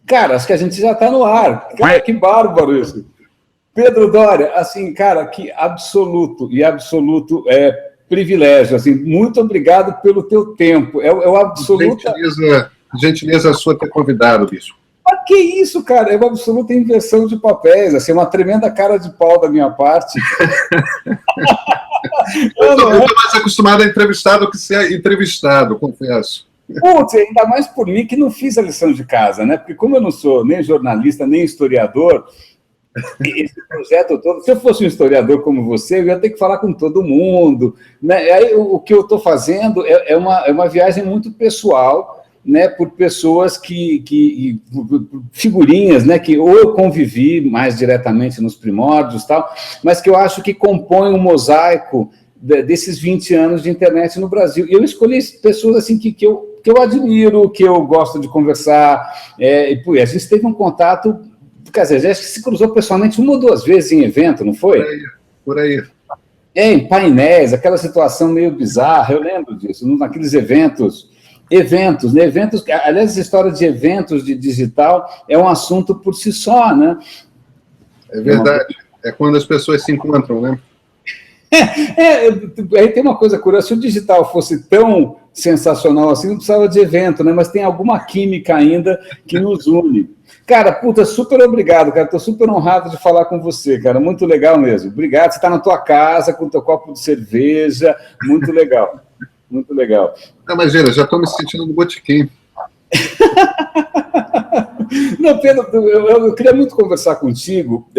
Cara, acho que a gente já está no ar. Cara, que bárbaro isso. Pedro Doria, assim, cara, que absoluto privilégio. Assim, muito obrigado pelo teu tempo. É o absoluto. Gentileza sua ter convidado, bicho. Mas que isso, cara? É uma absoluta inversão de papéis. Assim, uma tremenda cara de pau da minha parte. Eu estou mais acostumado a entrevistar do que ser entrevistado, confesso. Putz, ainda mais por mim que não fiz a lição de casa, né? Porque como eu não sou nem jornalista, nem historiador, esse projeto todo, se eu fosse um historiador como você, eu ia ter que falar com todo mundo, né? Aí o que eu estou fazendo é uma viagem muito pessoal, né? Por pessoas figurinhas, né? Que ou eu convivi mais diretamente nos primórdios, tal, mas que eu acho que compõem um mosaico desses 20 anos de internet no Brasil. E eu escolhi pessoas assim que eu admiro, que eu gosto de conversar. A gente teve um contato, quer dizer, acho que se cruzou pessoalmente uma ou duas vezes em evento, não foi? Por aí. Em painéis, aquela situação meio bizarra, eu lembro disso, naqueles eventos, né? Aliás, a história de eventos de digital é um assunto por si só, né? É verdade. É quando as pessoas se encontram, né? Aí tem uma coisa curiosa, se o digital fosse tão sensacional assim, não precisava de evento, né? Mas tem alguma química ainda que nos une. Cara, puta, super obrigado, cara. Estou super honrado de falar com você, cara. Muito legal mesmo. Obrigado. Você está na tua casa com o teu copo de cerveja. Muito legal. Muito legal. Não, imagina, já estou me sentindo no botequim. Não, Pedro, eu queria muito conversar contigo.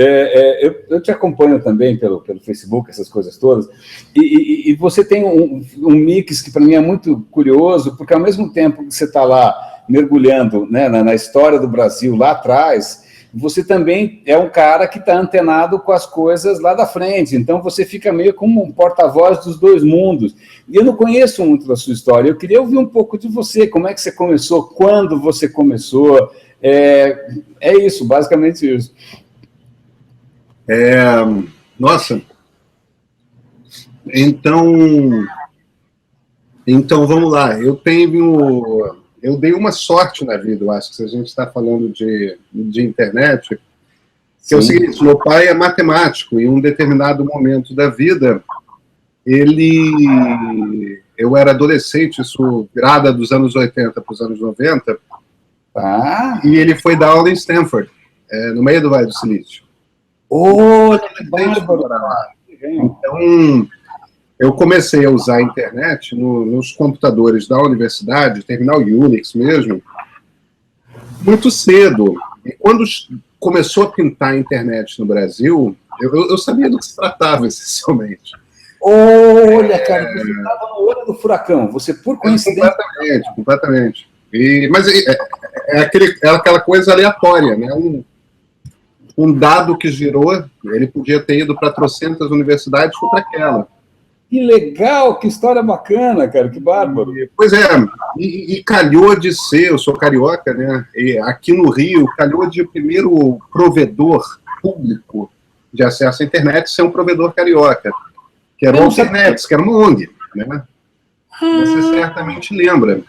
Eu te acompanho também pelo Facebook, essas coisas todas, e você tem um mix que para mim é muito curioso, porque ao mesmo tempo que você está lá mergulhando, né, na história do Brasil lá atrás, você também é um cara que está antenado com as coisas lá da frente, então você fica meio como um porta-voz dos dois mundos. E eu não conheço muito da sua história, eu queria ouvir um pouco de você, como é que você começou, quando você começou. É isso, basicamente isso. Nossa, então vamos lá. Eu dei uma sorte na vida, eu acho, que se a gente está falando de internet, que é o seguinte: meu pai é matemático, e em um determinado momento da vida, eu era adolescente, isso grada dos anos 80 para os anos 90, e ele foi dar aula em Stanford, no meio do Vale do Silício. Que bárbaro! Então, eu comecei a usar a internet nos computadores da universidade, terminal Unix mesmo, muito cedo. E quando começou a pintar a internet no Brasil, eu sabia do que se tratava, essencialmente. Olha, cara, você estava no olho do furacão, você por coincidência... Completamente. Mas é aquela coisa aleatória, né? Um dado que girou, ele podia ter ido para trocentas universidades, foi para aquela. Que legal, que história bacana, cara, que bárbaro. Pois é, e calhou de ser, eu sou carioca, né? E aqui no Rio, calhou de o primeiro provedor público de acesso à internet ser um provedor carioca, que era o Alternet, que era uma ONG, né? Você certamente lembra.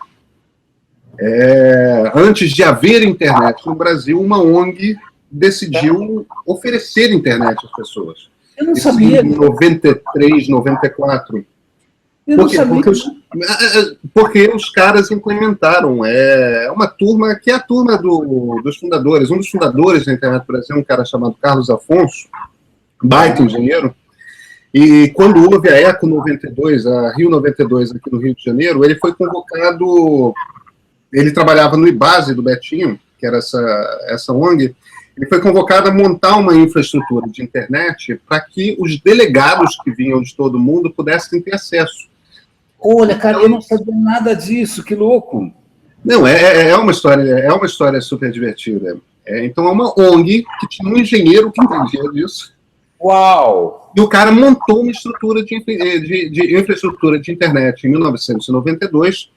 Antes de haver internet no Brasil, uma ONG decidiu oferecer internet às pessoas. Eu não sabia. Em 93, 94. Eu não sabia. Porque os caras implementaram. É uma turma que é a turma dos fundadores. Um dos fundadores da internet do Brasil, um cara chamado Carlos Afonso, baita engenheiro. E quando houve a Eco 92, a Rio 92 aqui no Rio de Janeiro, ele foi convocado. Ele trabalhava no IBASE do Betinho, que era essa ONG. Ele foi convocado a montar uma infraestrutura de internet para que os delegados que vinham de todo mundo pudessem ter acesso. Olha, cara, eu não sabia nada disso, que louco. Não, é uma história super divertida. Então é uma ONG que tinha um engenheiro que entendia disso. Uau! E o cara montou uma estrutura de infraestrutura de internet em 1992.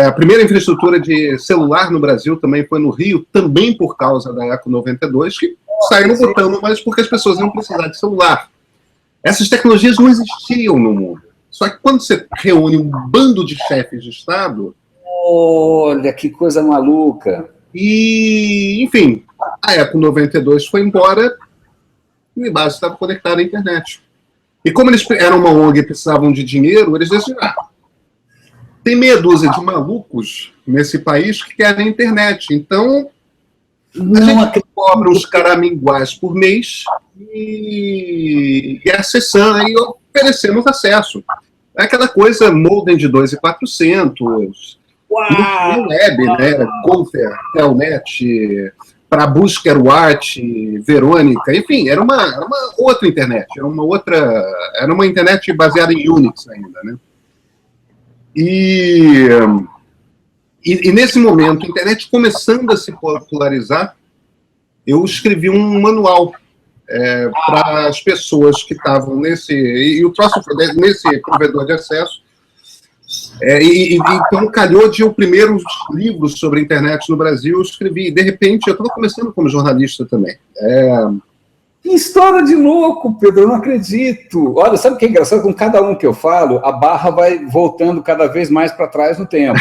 A primeira infraestrutura de celular no Brasil também foi no Rio, também por causa da Eco 92, que saíram botando, mas porque as pessoas iam precisar de celular. Essas tecnologias não existiam no mundo. Só que quando você reúne um bando de chefes de Estado... Olha, que coisa maluca! E, enfim, a Eco 92 foi embora e o IBASE estava conectado à internet. E como eles eram uma ONG e precisavam de dinheiro, eles decidiram, tem meia dúzia de malucos nesse país que querem internet. Então, a gente cobra uns caraminguás por mês e acessando, e oferecemos acesso. É aquela coisa modem de 2.400, web, né? Confer, Telnet, para busca era o Art, Verônica, enfim, era uma outra internet, era uma internet baseada em Unix ainda, né? E nesse momento, a internet começando a se popularizar, eu escrevi um manual para as pessoas que estavam nesse provedor de acesso. Então, calhou de o primeiro livro sobre a internet no Brasil, eu escrevi. De repente, eu estava começando como jornalista também. Que história de louco, Pedro, eu não acredito. Olha, sabe o que é engraçado? Com cada um que eu falo, a barra vai voltando cada vez mais para trás no tempo.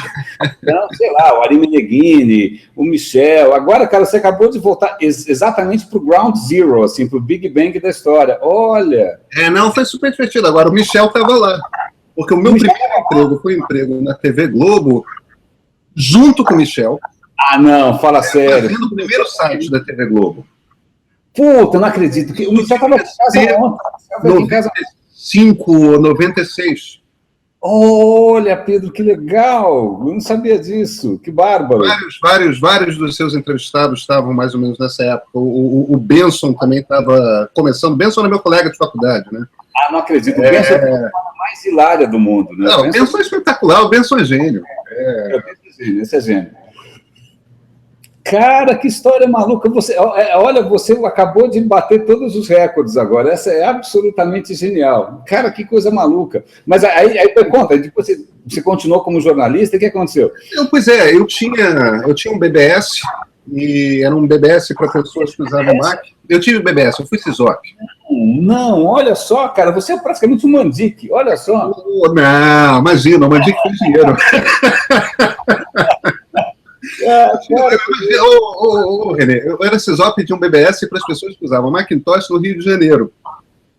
Então, sei lá, o Ari Meneghini, o Michel. Agora, cara, você acabou de voltar exatamente para o ground zero, assim, para o Big Bang da história. Olha. Não, foi super divertido. Agora, o Michel estava lá. Porque o meu primeiro emprego foi um emprego na TV Globo, junto com o Michel. Ah, não, fala sério. Fazendo o primeiro site da TV Globo. Puta, não acredito. O Michel estava em casa ontem. 95 ou 96. Olha, Pedro, que legal. Eu não sabia disso. Que bárbaro. Vários dos seus entrevistados estavam mais ou menos nessa época. O Benson também estava começando. Benson era meu colega de faculdade, né? Ah, não acredito. O Benson é a mais hilária do mundo, né? Não, o Benson é espetacular. O Benson é gênio. Esse é gênio. Cara, que história maluca. Olha, você acabou de bater todos os recordes agora. Essa é absolutamente genial. Cara, que coisa maluca. Mas aí conta, depois você continuou como jornalista, o que aconteceu? Pois é, eu tinha um BBS, e era um BBS para pessoas que usavam Mac. Eu tive BBS, eu fui CISOP. Não, olha só, cara, você é praticamente um Mandic, olha só. Não, imagina, o Mandic fez dinheiro. René, eu era CISOP de um BBS para as pessoas que usavam Macintosh no Rio de Janeiro.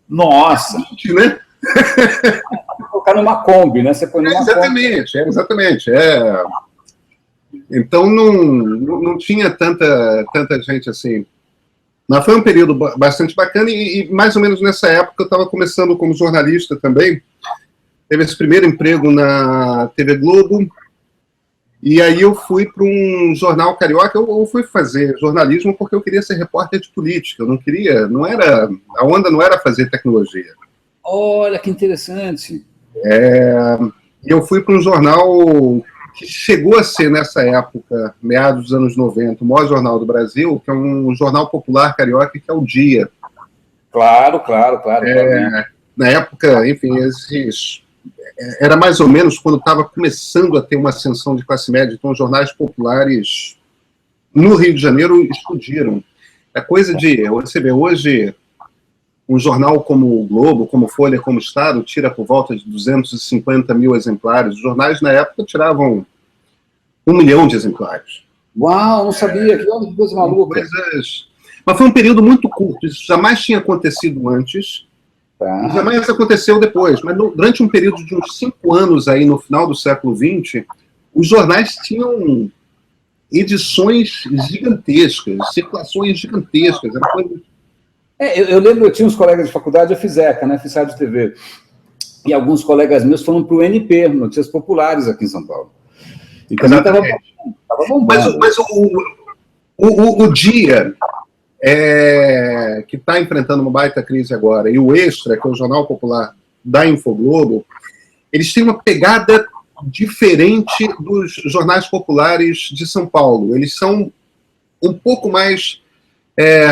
Nossa! Né? Colocar numa Kombi, né? Você põe numa exatamente. Então não tinha tanta gente assim. Mas foi um período bastante bacana e mais ou menos nessa época eu estava começando como jornalista também. Teve esse primeiro emprego na TV Globo. E aí eu fui para um jornal carioca, eu fui fazer jornalismo porque eu queria ser repórter de política, a onda não era fazer tecnologia. Olha, que interessante. E eu fui para um jornal que chegou a ser, nessa época, meados dos anos 90, o maior jornal do Brasil, que é um jornal popular carioca, que é o Dia. Claro. Na época, enfim, era mais ou menos quando estava começando a ter uma ascensão de classe média, então os jornais populares no Rio de Janeiro explodiram. É coisa de, você vê, hoje um jornal como o Globo, como Folha, como Estado, tira por volta de 250 mil exemplares. Os jornais na época tiravam 1 milhão de exemplares. Uau, não sabia, que coisa maluca. Mas foi um período muito curto, isso jamais tinha acontecido antes. Tá. Jamais aconteceu depois, mas durante um período de uns 5 anos aí no final do século XX, os jornais tinham edições gigantescas, circulações gigantescas. Era coisa... eu lembro, eu tinha uns colegas de faculdade, eu fiz ECA, né, fiz rádio e TV, e alguns colegas meus foram para o NP, Notícias Populares, aqui em São Paulo. E também estava bombando. Mas o Dia... que está enfrentando uma baita crise agora, e o Extra, que é o jornal popular da Infoglobo, eles têm uma pegada diferente dos jornais populares de São Paulo. Eles são um pouco mais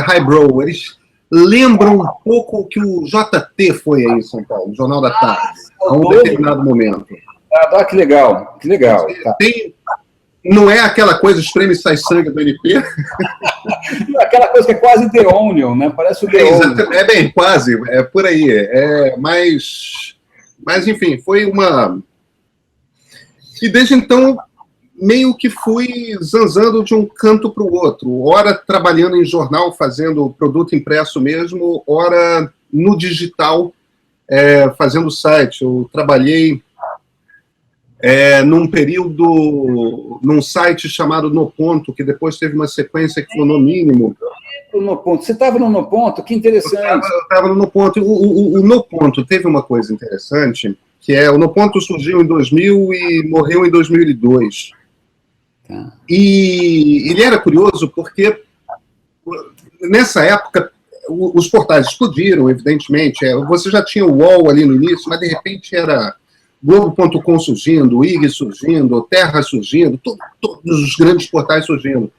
highbrow, eles lembram um pouco o que o JT foi aí em São Paulo, o Jornal da Tarde, a um determinado momento. Ah, que legal, que legal. Não é aquela coisa espreme e sai sangue do NP. Aquela coisa que é quase The Onion, né? Parece o The Onion. Quase, é por aí. Mas, enfim, foi uma... E desde então, meio que fui zanzando de um canto para o outro, ora trabalhando em jornal, fazendo produto impresso mesmo, ora no digital, fazendo site. Eu trabalhei num período, num site chamado No Ponto, que depois teve uma sequência que foi No Mínimo. No Ponto. Você estava no Ponto? Que interessante. Eu estava no Ponto. O No Ponto teve uma coisa interessante, que o No Ponto surgiu em 2000 e morreu em 2002. Tá. E ele era curioso porque, nessa época, os portais explodiram, evidentemente. Você já tinha o UOL ali no início, mas, de repente, era Globo.com surgindo, IG surgindo, Terra surgindo, todos os grandes portais surgindo.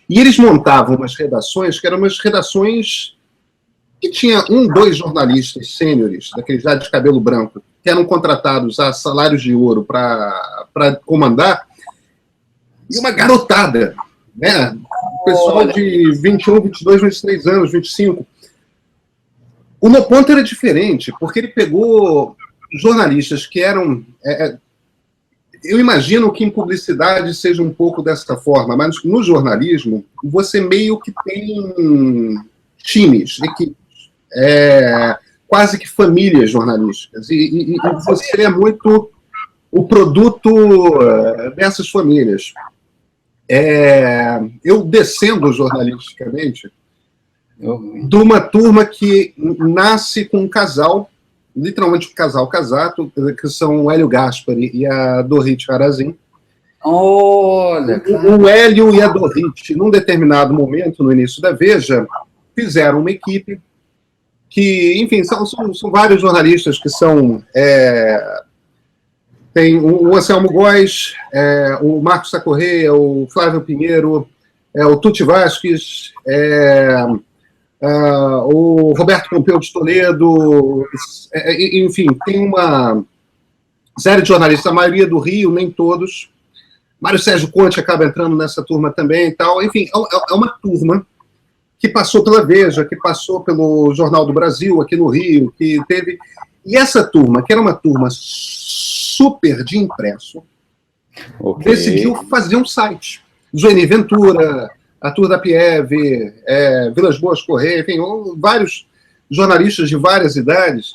E eles montavam umas redações que eram umas redações que tinha 2 jornalistas sêniores, daqueles já de cabelo branco, que eram contratados a salários de ouro para comandar, e uma garotada, né? O pessoal de 21, 22, 23 anos, 25. O No Ponto era diferente, porque ele pegou jornalistas que eram... eu imagino que em publicidade seja um pouco dessa forma, mas no jornalismo, você meio que tem times, equipes, quase que famílias jornalísticas, e você é muito o produto dessas famílias. Eu descendo jornalisticamente de uma turma que nasce com um casal, literalmente um casal casato, que são o Hélio Gaspari e a Dorit Harazin. Olha, o Hélio e a Dorit, num determinado momento, no início da Veja, fizeram uma equipe que, enfim, são vários jornalistas que são... tem o Anselmo Góes, o Marcos Sacorreia, o Flávio Pinheiro, o Tuti Vasques, o Roberto Pompeu de Toledo, enfim, tem uma série de jornalistas, a maioria do Rio, nem todos. Mário Sérgio Conte acaba entrando nessa turma também e tal. Enfim, é uma turma que passou pela Veja, que passou pelo Jornal do Brasil, aqui no Rio, que teve... E essa turma, que era uma turma super de impresso, decidiu fazer um site. Joeni Ventura, Arthur da Pieve, Vilas Boas Correia, enfim, vários jornalistas de várias idades,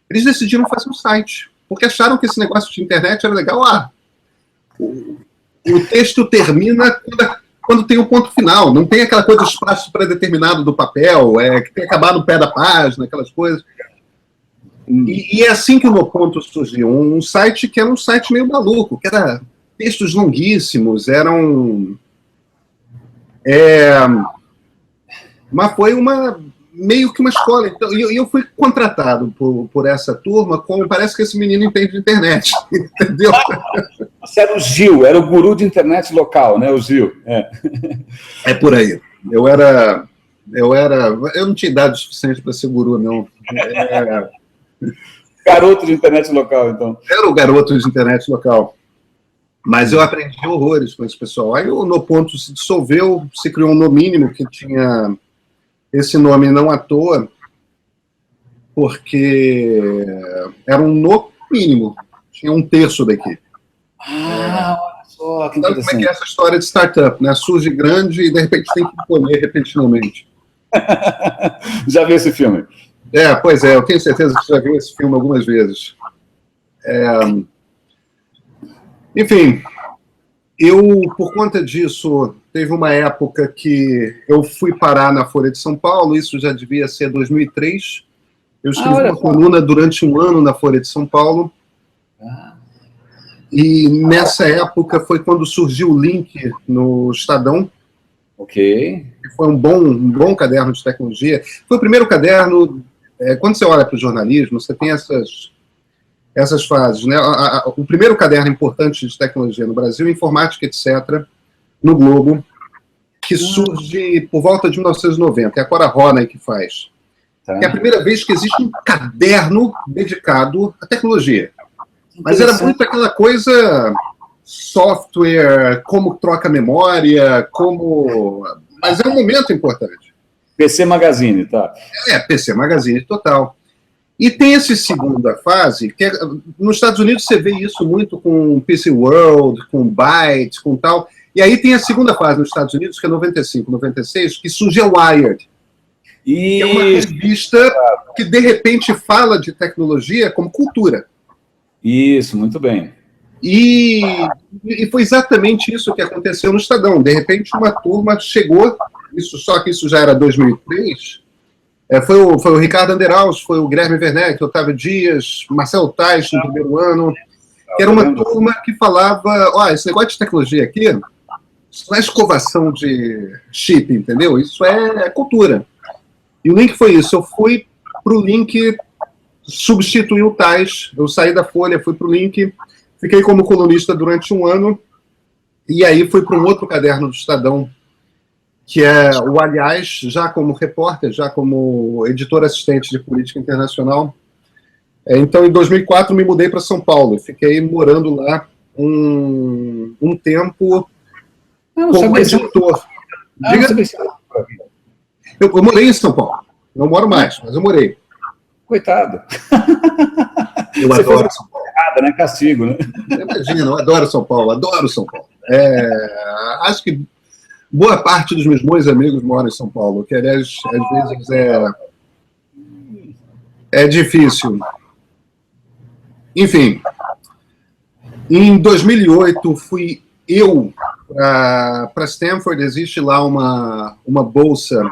eles decidiram fazer um site, porque acharam que esse negócio de internet era legal. O texto termina quando tem o ponto final, não tem aquela coisa do espaço pré-determinado do papel, que tem que acabar no pé da página, aquelas coisas. E é assim que o No Ponto surgiu, um site que era um site meio maluco, que era textos longuíssimos, eram... mas foi meio que uma escola. Então, eu fui contratado por essa turma, como parece que esse menino entende de internet, entendeu? Você era o Gil, era o guru de internet local, né, o Gil? É por aí. Eu não tinha idade suficiente para ser guru, não. Garoto de internet local, então. Era o garoto de internet local. Mas eu aprendi horrores com esse pessoal. Aí o No Ponto se dissolveu, se criou um No Mínimo, que tinha esse nome não à toa, porque era um No Mínimo. Tinha um terço da equipe. Olha só, que interessante. Sabe como é que é essa história de startup, né? Surge grande e, de repente, tem que comer repentinamente. Já vi esse filme? Pois é, eu tenho certeza que você já viu esse filme algumas vezes. Enfim, por conta disso, teve uma época que eu fui parar na Folha de São Paulo, isso já devia ser 2003. Eu escrevi uma coluna durante um ano na Folha de São Paulo. E nessa época foi quando surgiu o Link no Estadão. Ok. Foi um bom caderno de tecnologia. Foi o primeiro caderno... quando você olha para o jornalismo, você tem essas fases, né? O primeiro caderno importante de tecnologia no Brasil, Informática, etc., no Globo, que surge por volta de 1990. É a Cora Ronay que faz. É a primeira vez que existe um caderno dedicado à tecnologia. Mas era muito aquela coisa software, como troca memória, Mas é um momento importante. PC Magazine, tá? PC Magazine, total. E tem essa segunda fase, que nos Estados Unidos você vê isso muito com PC World, com Byte, com tal. E aí tem a segunda fase nos Estados Unidos, que é 95, 96, que surge a Wired. Que é uma revista que, de repente, fala de tecnologia como cultura. Isso, muito bem. E foi exatamente isso que aconteceu no Estadão. De repente, uma turma chegou, só que isso já era 2003, foi o Ricardo Anderaus, foi o Guilherme Werneck, Otávio Dias, Marcelo Tais no primeiro ano, que era uma turma que falava, esse negócio de tecnologia aqui, isso não é escovação de chip, entendeu? Isso é cultura. E o link foi isso, eu fui para o link, substituí o Tais, eu saí da Folha, fui para o link, fiquei como colunista durante um ano, e aí fui para um outro caderno do Estadão, que é o Aliás, já como repórter, já como editor assistente de política internacional. Então, em 2004, me mudei para São Paulo. Fiquei morando lá um tempo como editor. Eu morei em São Paulo. Não moro mais, mas eu morei. Coitado. Eu adoro São Paulo. Errada, né? Castigo, né? Imagina, eu adoro São Paulo, adoro São Paulo. Acho que boa parte dos meus bons amigos moram em São Paulo, que, aliás, às vezes é difícil. Enfim, em 2008 fui eu para Stanford. Existe lá uma bolsa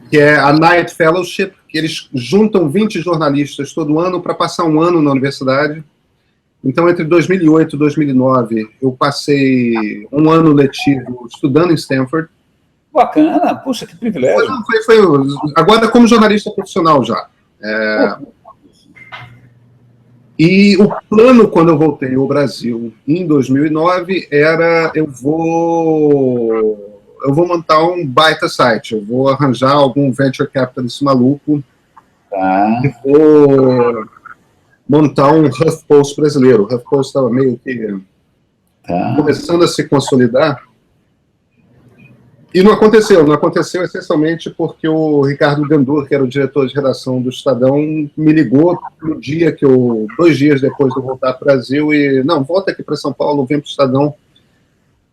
que é a Knight Fellowship, que eles juntam 20 jornalistas todo ano para passar um ano na universidade. Então, entre 2008 e 2009, eu passei um ano letivo estudando em Stanford. Bacana, puxa, que privilégio. Agora, como jornalista profissional já. E o plano, quando eu voltei ao Brasil, em 2009, era eu vou montar um baita site, eu vou arranjar algum venture capitalist maluco, e vou montar um HuffPost brasileiro. O HuffPost estava meio que começando a se consolidar. E não aconteceu essencialmente porque o Ricardo Gandur, que era o diretor de redação do Estadão, me ligou no dia que 2 dias depois de eu voltar para o Brasil, e não, volta aqui para São Paulo, vem para o Estadão,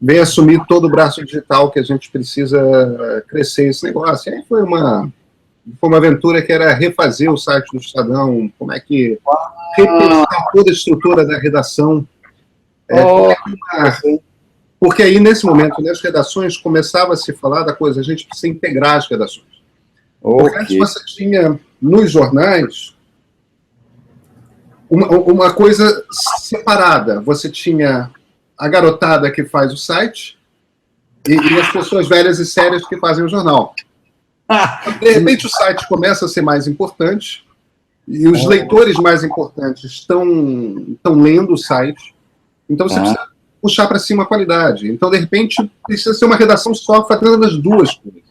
vem assumir todo o braço digital que a gente precisa crescer esse negócio. E aí foi uma aventura que era refazer o site do Estadão, como é que repensar toda a estrutura da redação. Porque aí, nesse momento, nas redações, começava a se falar da coisa, a gente precisa integrar as redações. Porque antes você tinha, nos jornais, uma coisa separada. Você tinha a garotada que faz o site e as pessoas velhas e sérias que fazem o jornal. De repente, o site começa a ser mais importante e os leitores mais importantes estão lendo o site. Então, você precisa puxar para cima a qualidade. Então, de repente, precisa ser uma redação só fazendo as duas coisas.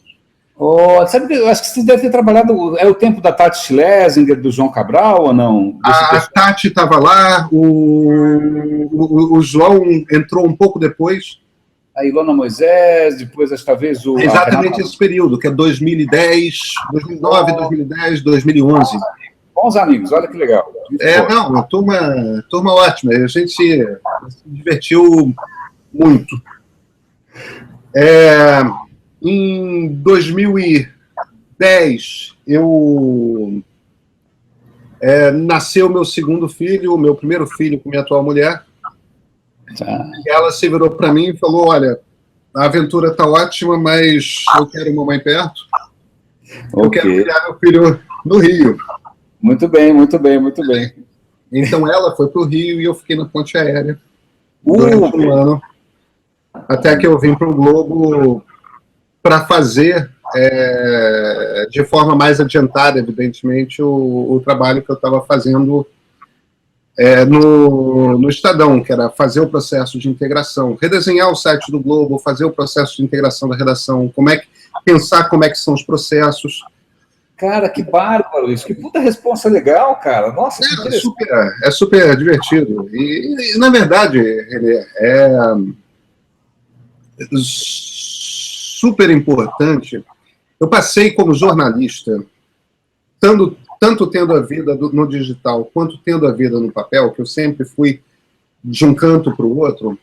Sabe, eu acho que você deve ter trabalhado... É o tempo da Tati Schlesinger, do João Cabral, ou não? A Tati estava lá, o João entrou um pouco depois. A Ilona Moisés, depois talvez o... Exatamente esse período, que é 2010, 2009, 2010, 2011. Bons amigos, olha que legal. Não, uma turma ótima. A gente se divertiu muito. Em 2010, nasceu meu segundo filho, o meu primeiro filho com minha atual mulher. E ela se virou para mim e falou: olha, a aventura está ótima, mas eu quero mamãe perto. Eu quero criar meu filho no Rio. Muito bem, muito bem, muito bem. Então ela foi para o Rio e eu fiquei na ponte aérea durante um ano, até que eu vim para o Globo para fazer, de forma mais adiantada, evidentemente, o trabalho que eu estava fazendo no Estadão, que era fazer o processo de integração, redesenhar o site do Globo, fazer o processo de integração da redação, pensar como é que são os processos. Cara, que bárbaro isso, que puta responsa legal, cara. Nossa, que é super divertido. E na verdade, ele é super importante. Eu passei como jornalista, tanto tendo a vida no digital, quanto tendo a vida no papel, que eu sempre fui de um canto para o outro,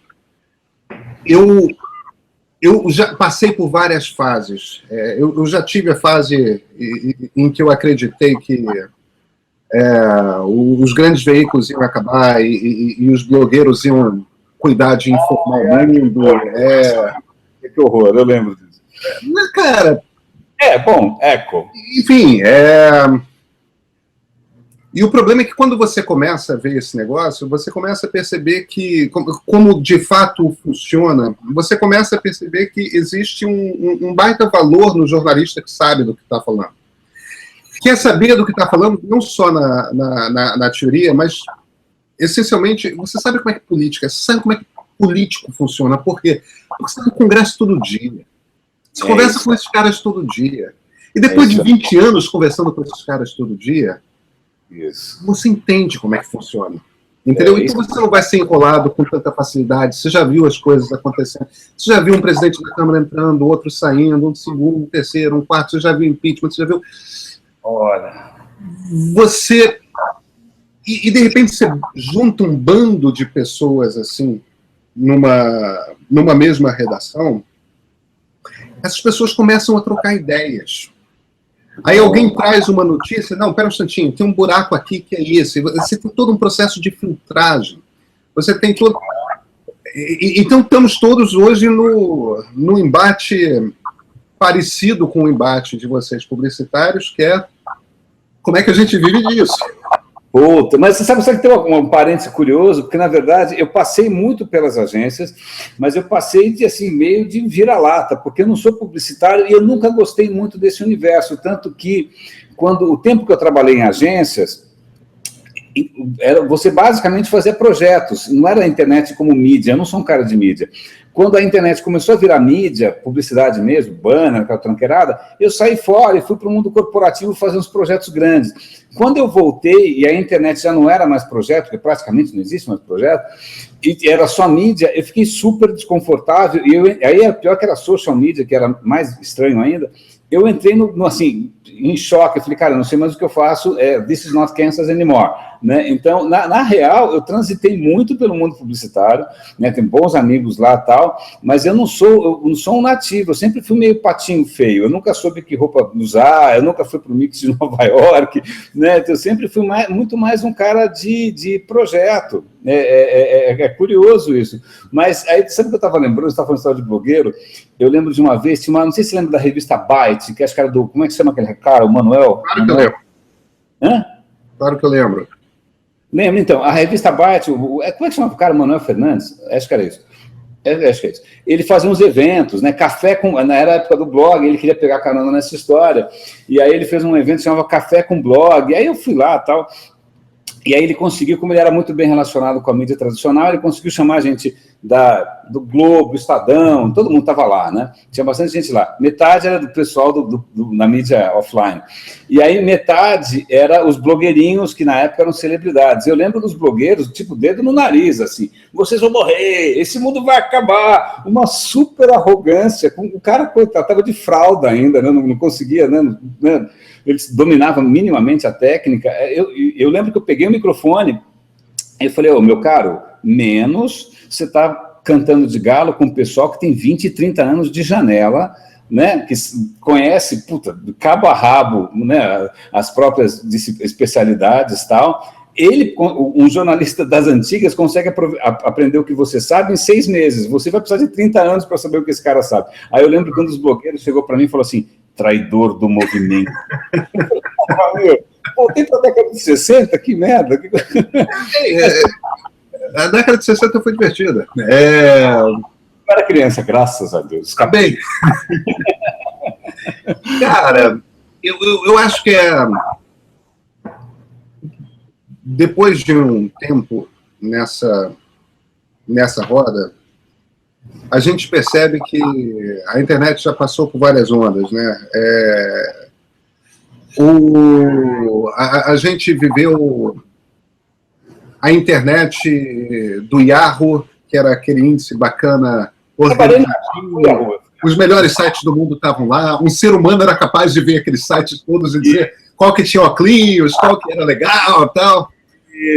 eu já passei por várias fases. Eu já tive a fase em que eu acreditei que os grandes veículos iam acabar e os blogueiros iam cuidar de informar o mundo. Que horror, eu lembro disso. Mas, cara... bom, eco. Enfim, E o problema é que quando você começa a ver esse negócio, você começa a perceber que, como de fato funciona, você começa a perceber que existe um baita valor no jornalista que sabe do que está falando. Quer saber do que está falando, não só na teoria, mas, essencialmente, você sabe como é que é política, você sabe como é que político funciona. Por quê? Porque você está no Congresso todo dia. Você conversa com esses caras todo dia. E depois de 20 anos conversando com esses caras todo dia, você entende como é que funciona. Entendeu? Então você não vai ser enrolado com tanta facilidade. Você já viu as coisas acontecendo. Você já viu um presidente da Câmara entrando, outro saindo, um segundo, um terceiro, um quarto. Você já viu impeachment, você já viu... Olha... Você... E de repente você junta um bando de pessoas assim, numa mesma redação, essas pessoas começam a trocar ideias. Aí alguém traz uma notícia, não, pera um instantinho, tem um buraco aqui que é esse. Você tem todo um processo de filtragem. Você tem todo... Então estamos todos hoje no embate parecido com o embate de vocês publicitários, que é como é que a gente vive disso. Puta, mas você sabe que tem um parêntese curioso, porque, na verdade, eu passei muito pelas agências, mas eu passei de, assim, meio de vira-lata, porque eu não sou publicitário e eu nunca gostei muito desse universo, tanto que, o tempo que eu trabalhei em agências, você basicamente fazia projetos, não era a internet como mídia, eu não sou um cara de mídia. Quando a internet começou a virar mídia, publicidade mesmo, banner, aquela tranqueirada, eu saí fora e fui para o mundo corporativo fazer uns projetos grandes. Quando eu voltei, e a internet já não era mais projeto, porque praticamente não existe mais projeto, e era só mídia, eu fiquei super desconfortável, e aí era pior que era social media, que era mais estranho ainda. Eu entrei assim, em choque, eu falei, cara, não sei mais o que eu faço, this is not Kansas anymore, né? Então, na real, eu transitei muito pelo mundo publicitário, né? Tem bons amigos lá e tal, mas eu não sou um nativo, eu sempre fui meio patinho feio, eu nunca soube que roupa usar, eu nunca fui para o Mix de Nova York, né? Então, eu sempre fui muito mais um cara de projeto. É curioso isso. Mas aí, sabe o que eu estava lembrando? Você estava falando história de blogueiro. Eu lembro de uma vez, não sei se você lembra da revista Byte, que acho que era como é que chama aquele cara? O Manuel? Claro que eu lembro. Hã? Claro que eu lembro. Lembra, então, a revista Byte, como é que chama o cara? Manuel Fernandes? Acho que era isso. Acho que é isso. Ele fazia uns eventos, né? Café com... Na época do blog, ele queria pegar carona nessa história. E aí ele fez um evento que chamava Café com Blog. E aí eu fui lá e tal. E aí ele conseguiu, como ele era muito bem relacionado com a mídia tradicional, ele conseguiu chamar a gente do Globo, Estadão, todo mundo estava lá, né? Tinha bastante gente lá. Metade era do pessoal na mídia offline. E aí metade era os blogueirinhos, que na época eram celebridades. Eu lembro dos blogueiros, tipo, dedo no nariz, assim, vocês vão morrer, esse mundo vai acabar. Uma super arrogância. O cara, coitado, estava de fralda ainda, né? Não conseguia, né? Eles dominavam minimamente a técnica. Eu lembro que eu peguei o microfone e falei, meu caro, menos você está cantando de galo com o pessoal que tem 20 e 30 anos de janela, né, que conhece, do cabo a rabo, né, as próprias especialidades e tal. Ele, um jornalista das antigas, consegue aprender o que você sabe em 6 meses. Você vai precisar de 30 anos para saber o que esse cara sabe. Aí eu lembro que um dos blogueiros chegou para mim e falou assim, traidor do movimento. Voltei para a década de 60, que merda. A década de 60 foi divertida. Eu era criança, graças a Deus. Escapei. Cara, eu acho que depois de um tempo nessa roda, a gente percebe que a internet já passou por várias ondas, né? A gente viveu a internet do Yahoo, que era aquele índice bacana, organizadinho. Os melhores sites do mundo estavam lá. Um ser humano era capaz de ver aqueles sites todos e dizer qual que tinha óculos, qual que era legal e tal.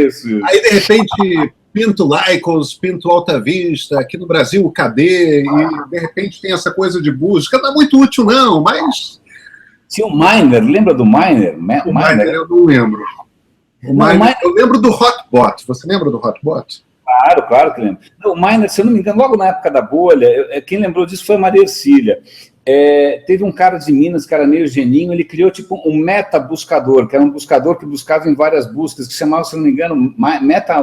Isso. Aí, de repente, pinto Lycos, pinto Alta Vista, aqui no Brasil o KD, e de repente tem essa coisa de busca. Não é muito útil, não, mas... Tinha o Miner, lembra do Miner? O Miner eu não lembro. Eu lembro do Hotbot. Você lembra do Hotbot? Claro que lembro. O Miner, se eu não me engano, logo na época da bolha, quem lembrou disso foi a Maria Ercília. Teve um cara de Minas, que era meio geninho, ele criou tipo um meta-buscador, que era um buscador que buscava em várias buscas, que chamava, se não me engano, meta,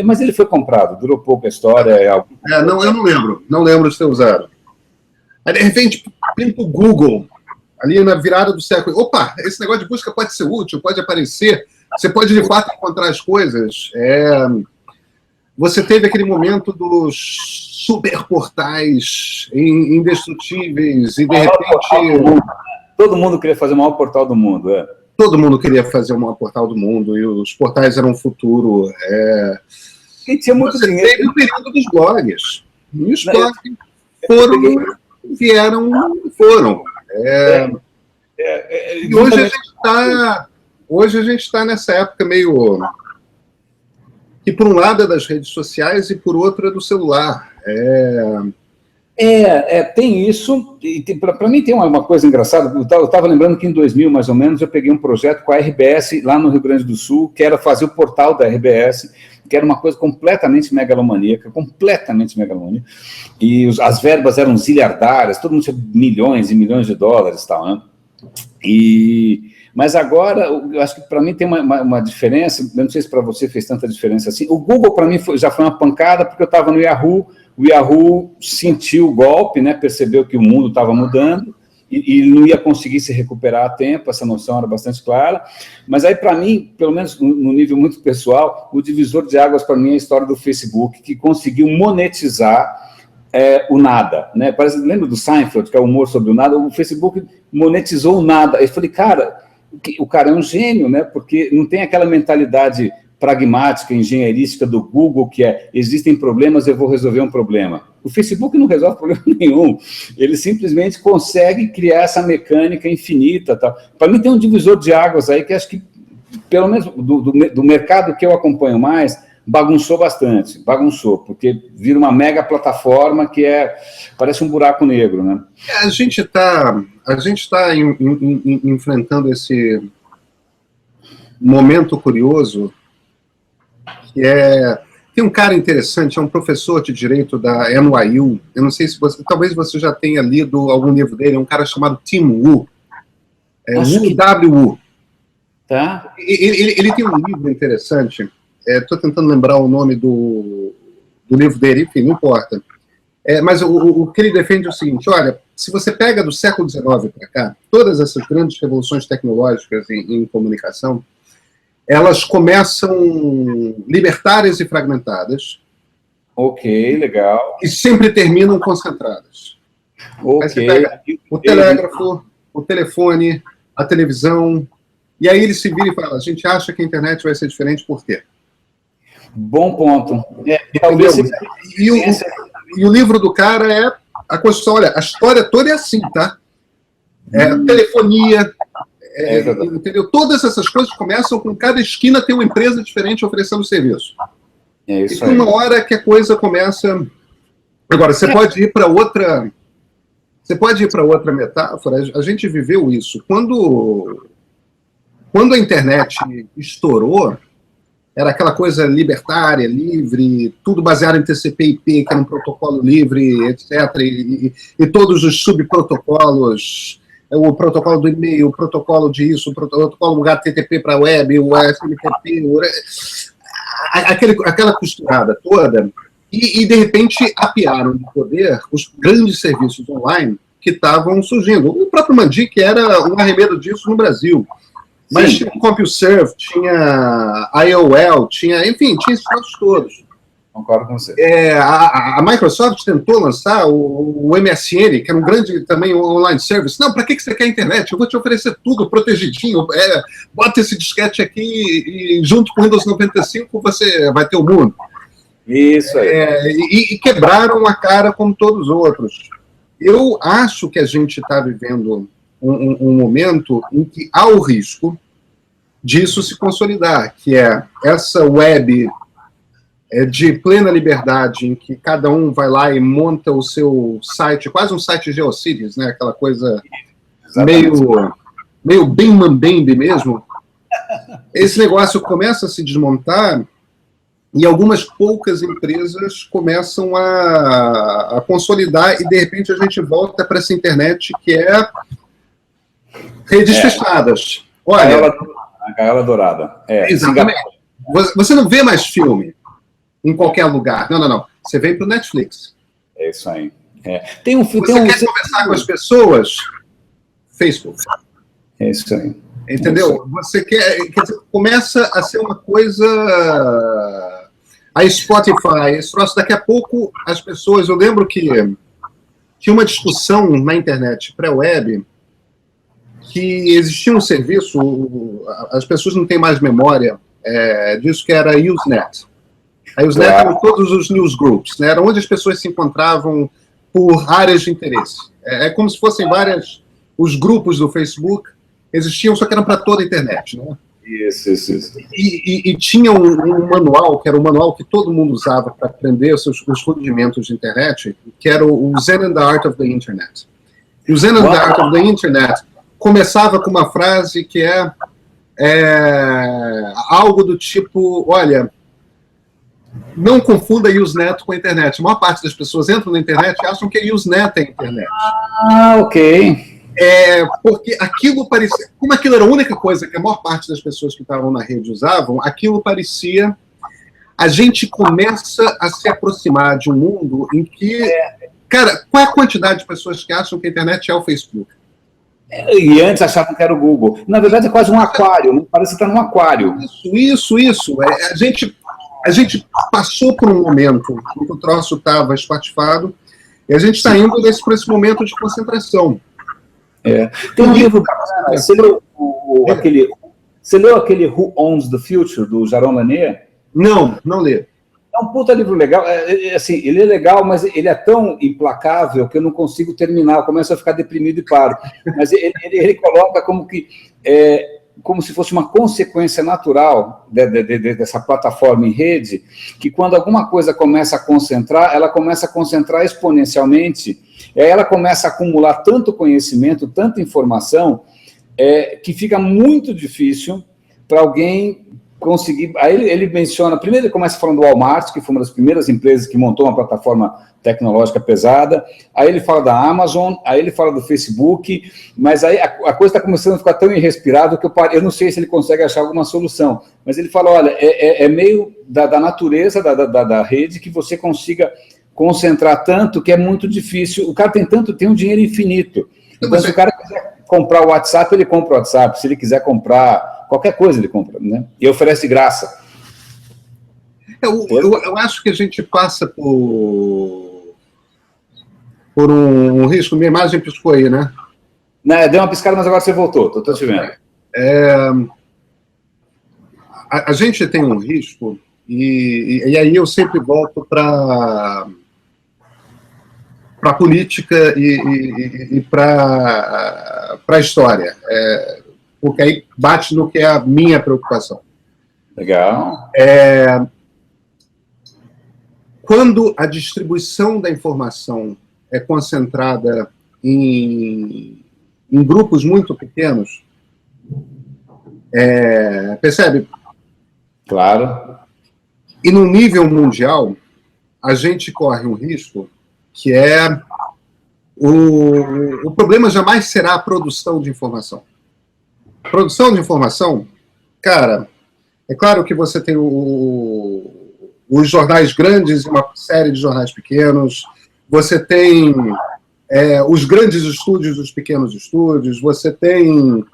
mas ele foi comprado, durou pouco a história. Não, eu não lembro de ter usado. Aí, de repente, pinta o Google, ali na virada do século. Opa, esse negócio de busca pode ser útil, pode aparecer, você pode de fato encontrar as coisas. Você teve aquele momento dos superportais indestrutíveis e de repente... Todo mundo queria fazer o maior portal do mundo. Todo mundo queria fazer o maior portal do mundo e os portais eram o futuro. E tinha muito Você dinheiro. teve o período dos blogs. E os blogs foram. E hoje a gente está nessa época meio... que por um lado é das redes sociais e por outro é do celular. Tem isso, e para mim tem uma coisa engraçada, eu estava lembrando que em 2000, mais ou menos, eu peguei um projeto com a RBS, lá no Rio Grande do Sul, que era fazer o portal da RBS, que era uma coisa completamente megalomaníaca, e as verbas eram zilhardárias, todo mundo tinha milhões e milhões de dólares e tal, né? Mas agora, eu acho que para mim tem uma diferença, eu não sei se para você fez tanta diferença assim. O Google, para mim, já foi uma pancada, porque eu estava no Yahoo, o Yahoo sentiu o golpe, né, percebeu que o mundo estava mudando, e não ia conseguir se recuperar a tempo, essa noção era bastante clara. Mas aí, para mim, pelo menos no nível muito pessoal, o divisor de águas para mim é a história do Facebook, que conseguiu monetizar o nada, né? Lembra do Seinfeld, que é o humor sobre o nada? O Facebook monetizou o nada. Eu falei, cara... O cara é um gênio, né? Porque não tem aquela mentalidade pragmática, engenheirística do Google, que existem problemas, eu vou resolver um problema. O Facebook não resolve problema nenhum. Ele simplesmente consegue criar essa mecânica infinita. Para mim tem um divisor de águas aí que acho que, pelo menos do mercado que eu acompanho mais, bagunçou bastante. Porque vira uma mega plataforma que parece um buraco negro, né? A gente está enfrentando esse momento curioso, que tem um cara interessante, é um professor de direito da NYU, eu não sei se talvez você já tenha lido algum livro dele, é um cara chamado Tim Wu, Wu. Tá. Ele tem um livro interessante, estou tentando lembrar o nome do livro dele, enfim, não importa. Mas o que ele defende é o seguinte, olha, se você pega do século XIX para cá, todas essas grandes revoluções tecnológicas em comunicação, elas começam libertárias e fragmentadas. Ok, legal. E sempre terminam concentradas. Ok. Aí você pega o telégrafo, o telefone, a televisão, e aí ele se vira e fala, a gente acha que a internet vai ser diferente, por quê? Bom ponto. E o livro do cara é a Constituição. Olha, a história toda é assim, tá? Telefonia, entendeu? Todas essas coisas começam com cada esquina tem uma empresa diferente oferecendo serviço. Isso e tem uma hora que a coisa começa... Agora, você pode ir para outra... Você pode ir para outra metáfora. A gente viveu isso. Quando a internet estourou, era aquela coisa libertária, livre, tudo baseado em TCP/IP, que era um protocolo livre, etc. E todos os subprotocolos, o protocolo do e-mail, o protocolo disso, o protocolo HTTP para a web, o SMTP, aquela costurada toda, e de repente apiaram de poder os grandes serviços online que estavam surgindo. O próprio Mandic era um arremedo disso no Brasil. Mas tinha o CompuServe, tinha a AOL, tinha esses troços todos. Concordo com você. A Microsoft tentou lançar o MSN, que era um grande também online service. Não, para que você quer internet? Eu vou te oferecer tudo protegidinho. Bota esse disquete aqui e junto com o Windows 95 você vai ter o mundo. Isso aí. E quebraram a cara como todos os outros. Eu acho que a gente está vivendo um momento em que há o risco disso se consolidar, que é essa web de plena liberdade, em que cada um vai lá e monta o seu site, quase um site GeoCities, né? Aquela coisa meio bem mambembe mesmo. Esse negócio começa a se desmontar e algumas poucas empresas começam a consolidar e, de repente, a gente volta para essa internet que é redes fechadas. Olha, a gaiola dourada. Exatamente. Você não vê mais filme em qualquer lugar. Não. Você vem para o Netflix. É isso aí. Tem um filme. Você quer conversar com as pessoas? Facebook. É isso aí. Entendeu? Você quer dizer, começa a ser uma coisa. A Spotify, esse troço, daqui a pouco as pessoas. Eu lembro que tinha uma discussão na internet pré-web que existia um serviço, as pessoas não têm mais memória disso, que era a Usenet. A Usenet eram todos os newsgroups, né? Era onde as pessoas se encontravam por áreas de interesse. É como se fossem os grupos do Facebook existiam, só que eram para toda a internet, né? Isso. E tinha um manual, que era um manual que todo mundo usava para aprender os rudimentos de internet, que era o Zen and the Art of the Internet. E o Zen and the Art of the Internet começava com uma frase que é algo do tipo, olha, não confunda Usenet com a internet. A maior parte das pessoas entram na internet e acham que a Usenet é a internet. Ok. Porque aquilo parecia... Como aquilo era a única coisa que a maior parte das pessoas que estavam na rede usavam, aquilo parecia... A gente começa a se aproximar de um mundo em que... Cara, qual é a quantidade de pessoas que acham que a internet é o Facebook? E antes achavam que era o Google. Na verdade, é quase um aquário. Né? Parece que está num aquário. Isso. A gente passou por um momento em que o troço estava espatifado e a gente está indo para esse momento de concentração. Tem um livro bacana. Você leu aquele Who Owns the Future, do Jaron Lanier? Não li. É um puta livro legal. Assim, ele é legal, mas ele é tão implacável que eu não consigo terminar. Eu começo a ficar deprimido e paro. Mas ele coloca como se fosse uma consequência natural dessa plataforma em rede, que quando alguma coisa começa a concentrar, ela começa a concentrar exponencialmente, e aí ela começa a acumular tanto conhecimento, tanta informação, que fica muito difícil para alguém conseguir... Aí ele menciona, primeiro ele começa falando do Walmart, que foi uma das primeiras empresas que montou uma plataforma tecnológica pesada, aí ele fala da Amazon, aí ele fala do Facebook, mas aí a coisa está começando a ficar tão irrespirável que eu não sei se ele consegue achar alguma solução, mas ele fala, olha, é meio da natureza da rede que você consiga concentrar tanto que é muito difícil, o cara tem um dinheiro infinito, então se o cara quiser comprar o WhatsApp, ele compra o WhatsApp, se ele quiser comprar qualquer coisa, ele compra, né? E oferece de graça. Eu acho que a gente passa por um risco. Minha imagem piscou aí, né? Deu uma piscada, mas agora você voltou. Estou te vendo. A gente tem um risco, e aí eu sempre volto para a política e para a história. Porque aí bate no que é a minha preocupação. Legal. Quando a distribuição da informação é concentrada em grupos muito pequenos, percebe? Claro. E no nível mundial, a gente corre um risco que o problema jamais será a produção de informação. Produção de informação, cara, é claro que você tem os jornais grandes e uma série de jornais pequenos, você tem os grandes estúdios, os pequenos estúdios, você tem...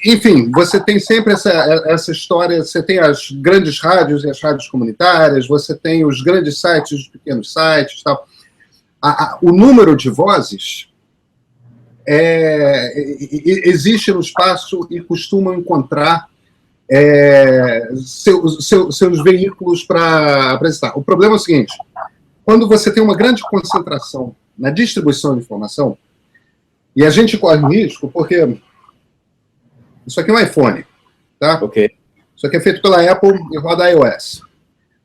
Enfim, você tem sempre essa história, você tem as grandes rádios e as rádios comunitárias, você tem os grandes sites e os pequenos sites, tal. O número de vozes existe no espaço e costumam encontrar seus veículos para apresentar. O problema é o seguinte, quando você tem uma grande concentração na distribuição de informação, E a gente corre risco porque isso aqui é um iPhone, tá? Ok. Isso aqui é feito pela Apple e roda iOS.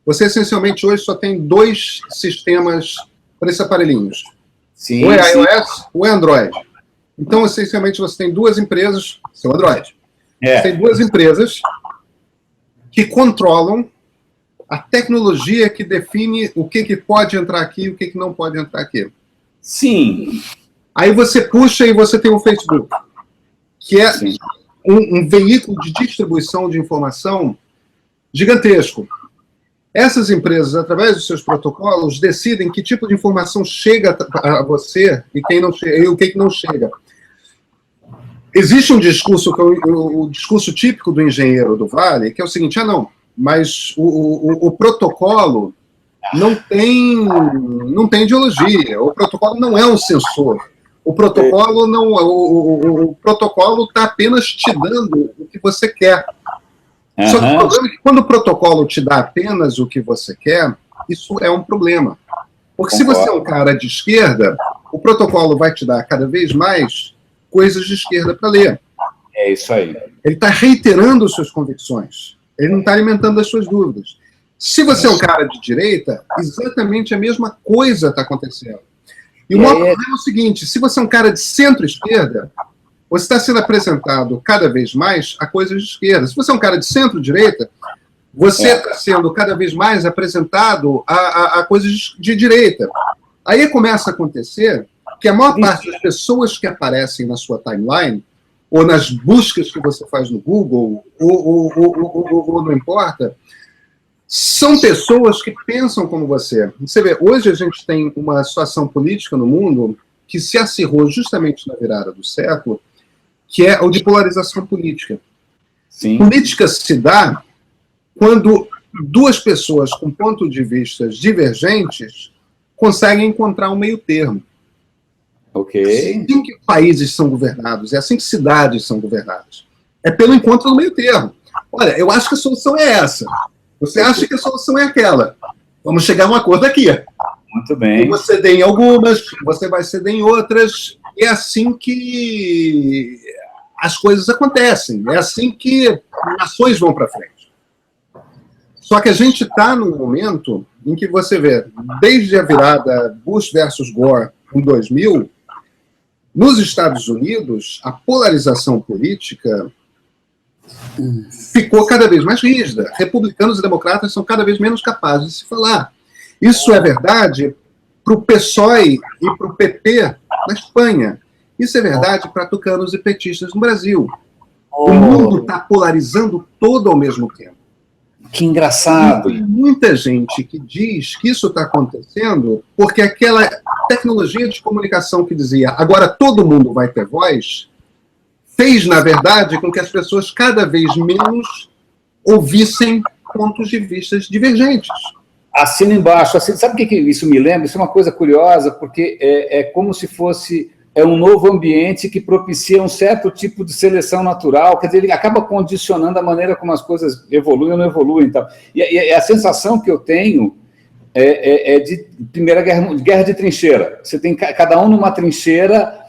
Você, essencialmente, hoje só tem 2 sistemas para esses aparelhinhos. Sim, ou é sim. iOS ou é Android. Então, essencialmente, você tem 2 empresas, seu Android. Você tem 2 empresas que controlam a tecnologia que define o que pode entrar aqui e o que não pode entrar aqui. Sim. Aí você puxa e você tem o Facebook, que é um veículo de distribuição de informação gigantesco. Essas empresas, através dos seus protocolos, decidem que tipo de informação chega a você e quem não chega, e o que não chega. Existe um discurso, que é o discurso típico do engenheiro do Vale, que é o seguinte: mas o protocolo não tem ideologia, o protocolo não é um sensor. O protocolo não, o protocolo está apenas te dando o que você quer. Só que o problema é que quando o protocolo te dá apenas o que você quer, isso é um problema. Porque se você é um cara de esquerda, o protocolo vai te dar cada vez mais coisas de esquerda para ler. É isso aí. Ele está reiterando as suas convicções. Ele não está alimentando as suas dúvidas. Se você é um cara de direita, exatamente a mesma coisa está acontecendo. E o maior problema é o seguinte: se você é um cara de centro-esquerda, você está sendo apresentado cada vez mais a coisas de esquerda. Se você é um cara de centro-direita, você está sendo cada vez mais apresentado a coisas de direita. Aí começa a acontecer que a maior parte das pessoas que aparecem na sua timeline, ou nas buscas que você faz no Google, ou não importa, são pessoas que pensam como você. Você vê, hoje a gente tem uma situação política no mundo que se acirrou justamente na virada do século, que é o de polarização política. Sim. Política se dá quando 2 pessoas com pontos de vista divergentes conseguem encontrar um meio termo. Ok. É assim que países são governados, é assim que cidades são governadas. É pelo encontro do meio termo. Olha, eu acho que a solução é essa. Você acha que a solução é aquela. Vamos chegar a um acordo aqui. Muito bem. Você ceder em algumas, você vai ceder em outras. É assim que as coisas acontecem. É assim que nações vão para frente. Só que a gente está num momento em que você vê, desde a virada Bush versus Gore em 2000, nos Estados Unidos, a polarização política ficou cada vez mais rígida. Republicanos e democratas são cada vez menos capazes de se falar. Isso é verdade para o PSOE e para o PP na Espanha. Isso é verdade para tucanos e petistas no Brasil. O mundo está polarizando todo ao mesmo tempo. Que engraçado. E tem muita gente que diz que isso está acontecendo porque aquela tecnologia de comunicação que dizia agora todo mundo vai ter voz fez, na verdade, com que as pessoas cada vez menos ouvissem pontos de vista divergentes. Assina embaixo. Sabe o que isso me lembra? Isso é uma coisa curiosa, porque é como se fosse um novo ambiente que propicia um certo tipo de seleção natural, quer dizer, ele acaba condicionando a maneira como as coisas evoluem ou não evoluem. Então. E a sensação que eu tenho é de primeira guerra de trincheira. Você tem cada um numa trincheira,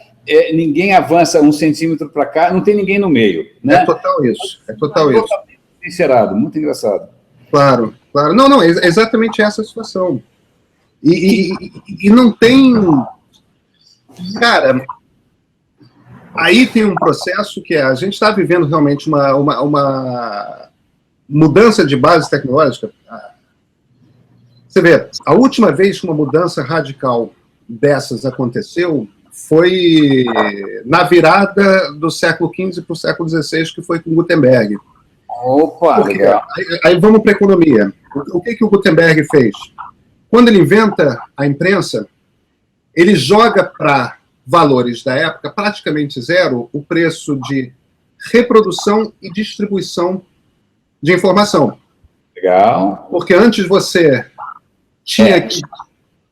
ninguém avança 1 centímetro para cá, não tem ninguém no meio. Né? É total isso. É total isso. Trincheirado, muito engraçado. Claro, claro. Não, é exatamente essa a situação. E não tem... Cara, aí tem um processo que a gente está vivendo realmente uma mudança de base tecnológica. Você vê, a última vez que uma mudança radical dessas aconteceu foi na virada do século XV para o século XVI, que foi com Gutenberg. Opa, legal. Aí vamos para a economia. O que o Gutenberg fez? Quando ele inventa a imprensa, ele joga para valores da época praticamente zero o preço de reprodução e distribuição de informação. Legal. Porque antes você tinha que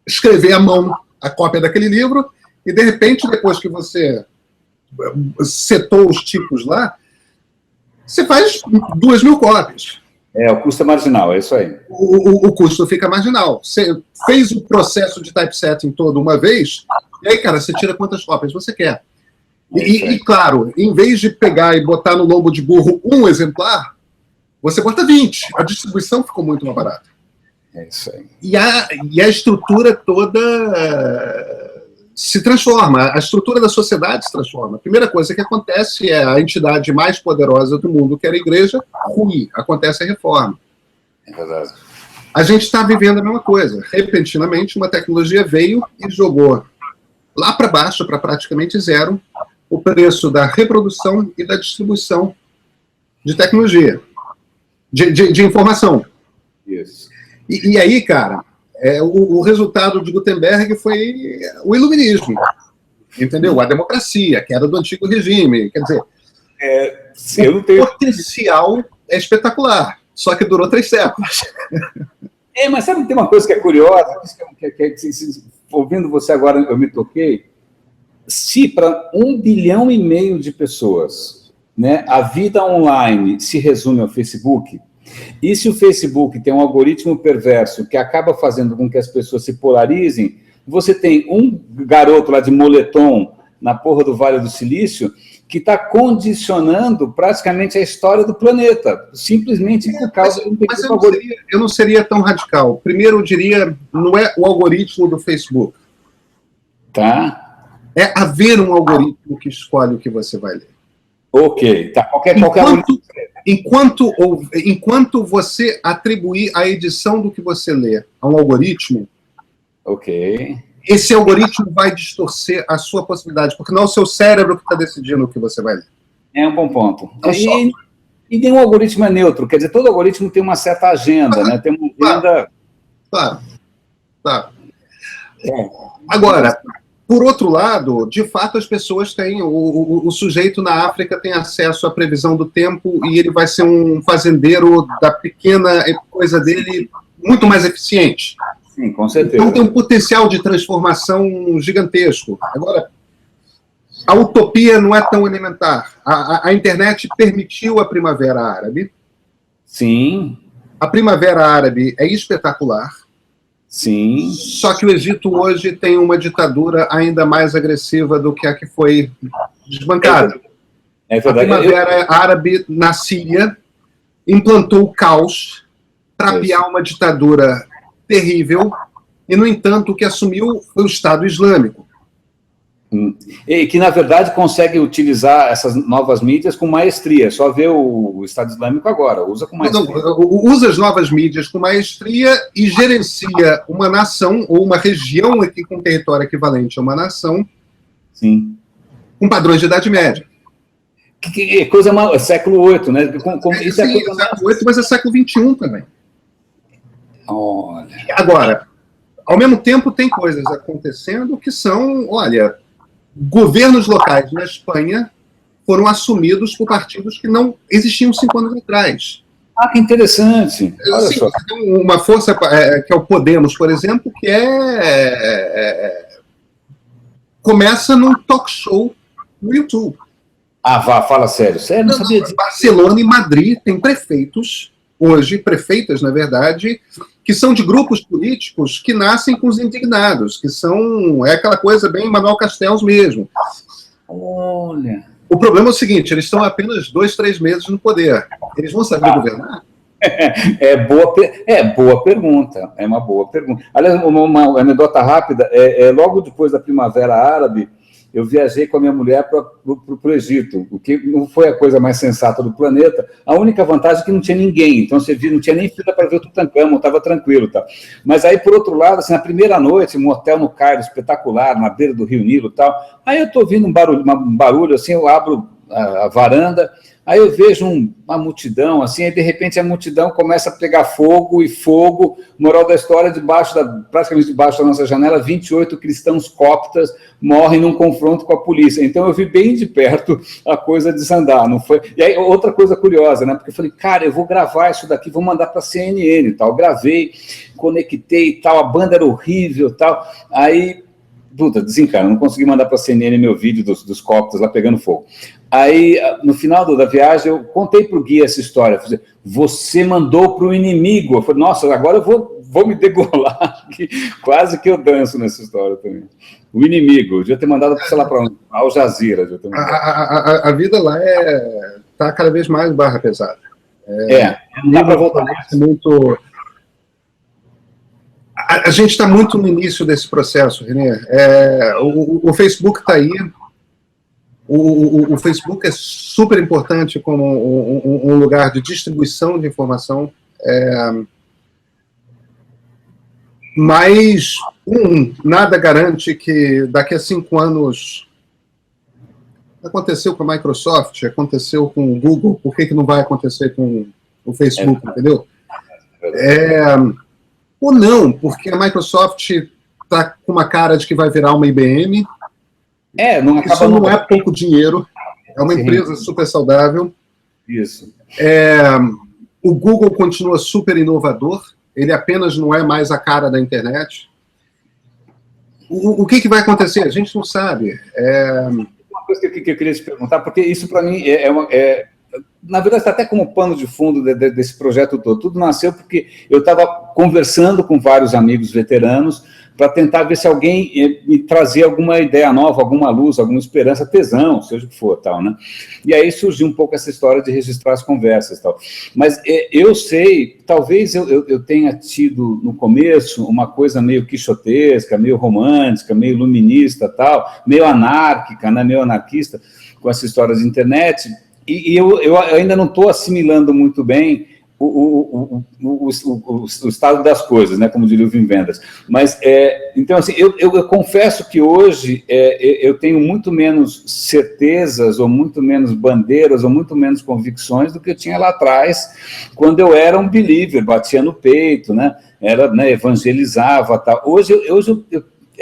escrever à mão a cópia daquele livro e, de repente, depois que você setou os tipos lá, você faz 2.000 cópias. O custo é marginal, é isso aí. O custo fica marginal. Você fez o processo de typesetting todo uma vez, e aí, cara, você tira quantas cópias você quer. E, claro, em vez de pegar e botar no lombo de burro um exemplar, você bota 20. A distribuição ficou muito mais barata. É isso aí. E a estrutura toda se transforma, a estrutura da sociedade se transforma. A primeira coisa que acontece é a entidade mais poderosa do mundo, que era a igreja, ruim. Acontece a reforma. É verdade. A gente está vivendo a mesma coisa. Repentinamente, uma tecnologia veio e jogou lá para baixo, para praticamente zero, o preço da reprodução e da distribuição de tecnologia, de informação. Isso. E aí, cara, o resultado de Gutenberg foi o iluminismo, entendeu? A democracia, que era do antigo regime. Quer dizer, o potencial é espetacular, só que durou 3 séculos. Mas sabe que tem uma coisa que é curiosa, ouvindo você agora, eu me toquei. Se para 1,5 bilhão de pessoas, né, a vida online se resume ao Facebook, e se o Facebook tem um algoritmo perverso que acaba fazendo com que as pessoas se polarizem, você tem um garoto lá de moletom na porra do Vale do Silício que está condicionando praticamente a história do planeta, simplesmente por causa de um Mas eu não seria tão radical. Primeiro, eu diria, não é o algoritmo do Facebook. Tá. É haver um algoritmo que escolhe o que você vai ler. Ok, tá. Enquanto você atribuir a edição do que você lê a um algoritmo, ok, esse algoritmo vai distorcer a sua possibilidade, porque não é o seu cérebro que está decidindo o que você vai ler. É um bom ponto. E nenhum algoritmo é neutro, quer dizer, todo algoritmo tem uma certa agenda, né? Tem uma agenda... Claro. Agora, por outro lado, de fato, as pessoas têm... O sujeito na África tem acesso à previsão do tempo e ele vai ser um fazendeiro da pequena coisa dele muito mais eficiente. Sim, com certeza. Então tem um potencial de transformação gigantesco. Agora, a utopia não é tão elementar. A internet permitiu a Primavera Árabe. Sim. A Primavera Árabe é espetacular. Sim. Só que o Egito hoje tem uma ditadura ainda mais agressiva do que a que foi desbancada. É verdade. A Primavera Árabe na Síria implantou o caos para apiar uma ditadura terrível, e, no entanto, o que assumiu foi o Estado Islâmico. E que, na verdade, consegue utilizar essas novas mídias com maestria. Só vê o Estado Islâmico agora, usa com maestria. Usa as novas mídias com maestria e gerencia uma nação, ou uma região aqui com território equivalente a uma nação, sim, com padrões de Idade Média. Que coisa mal, século VIII, né? Isso é século VIII, mas é século XXI também. Olha. Agora, ao mesmo tempo, tem coisas acontecendo que são, olha, governos locais na Espanha foram assumidos por partidos que não existiam 5 anos atrás. Ah, que interessante. Olha só. Tem uma força que é o Podemos, por exemplo, que começa num talk show no YouTube. Fala sério. Sério, não sabia disso. Barcelona e Madrid têm prefeitos, hoje, prefeitas, na verdade, que são de grupos políticos que nascem com os indignados, que são... É aquela coisa bem Manuel Castells mesmo. Olha... O problema é o seguinte, eles estão apenas 2, 3 meses no poder. Eles vão saber governar? Boa pergunta. É uma boa pergunta. Aliás, uma anedota rápida. Logo depois da Primavera Árabe, eu viajei com a minha mulher para o Egito, o que não foi a coisa mais sensata do planeta. A única vantagem é que não tinha ninguém, então você viu, não tinha nem fila para ver o Tutankhamon, estava tranquilo. Tá? Mas aí, por outro lado, assim, na primeira noite, um hotel no Cairo espetacular, na beira do Rio Nilo e tal, aí eu estou ouvindo um barulho assim, eu abro a varanda, aí eu vejo uma multidão, assim, aí de repente a multidão começa a pegar fogo, moral da história, praticamente debaixo da nossa janela, 28 cristãos coptas morrem num confronto com a polícia. Então eu vi bem de perto a coisa desandar, não foi? E aí outra coisa curiosa, né? Porque eu falei, cara, eu vou gravar isso daqui, vou mandar para a CNN e tal. Gravei, conectei e tal, a banda era horrível e tal, aí... Puta, desencana, não consegui mandar para a CNN meu vídeo dos coptas lá pegando fogo. Aí, no final da viagem, eu contei para o guia essa história. Você mandou para o inimigo. Eu falei, nossa, agora eu vou me degolar, que quase que eu danço nessa história também. O inimigo, eu devia ter mandado, sei lá, para onde? Al Jazeera. A vida lá está cada vez mais barra pesada. Não dá para voltar muito. A gente está muito no início desse processo, Renê. O Facebook está aí. O Facebook é super importante como um lugar de distribuição de informação. Mas nada garante que daqui a 5 anos aconteceu com a Microsoft, aconteceu com o Google, por que não vai acontecer com o Facebook, entendeu? Ou não, porque a Microsoft está com uma cara de que vai virar uma IBM. Isso não é pouco dinheiro, é uma empresa super saudável. Isso. O Google continua super inovador, ele apenas não é mais a cara da internet. O que vai acontecer? A gente não sabe. Uma coisa que eu queria te perguntar, porque isso para mim na verdade está até como pano de fundo desse projeto todo. Tudo nasceu porque eu estava conversando com vários amigos veteranos para tentar ver se alguém me trazia alguma ideia nova, alguma luz, alguma esperança, tesão, seja o que for, tal, né? E aí surgiu um pouco essa história de registrar as conversas, tal. Mas eu sei, talvez eu tenha tido no começo uma coisa meio quixotesca, meio romântica, meio iluminista, tal, meio anárquica, né? Meio anarquista, com essa história de internet. E eu ainda não estou assimilando muito bem o estado das coisas, né, como diria o Wim Wenders. Mas, então, assim, eu confesso que hoje eu tenho muito menos certezas, ou muito menos bandeiras, ou muito menos convicções do que eu tinha lá atrás, quando eu era um believer, batia no peito, né, evangelizava, tal. Hoje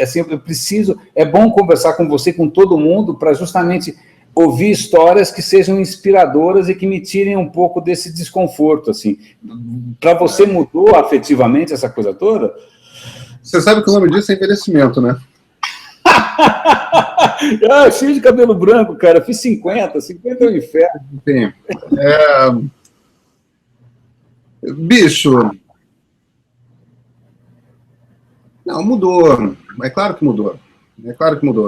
assim, eu preciso... É bom conversar com você, com todo mundo, para justamente ouvir histórias que sejam inspiradoras e que me tirem um pouco desse desconforto, assim. Para você mudou afetivamente essa coisa toda? Você sabe que o nome disso é envelhecimento, né? Cheio de cabelo branco, cara. Fiz 50 é um inferno. Sim. Bicho... Não, mudou. É claro que mudou.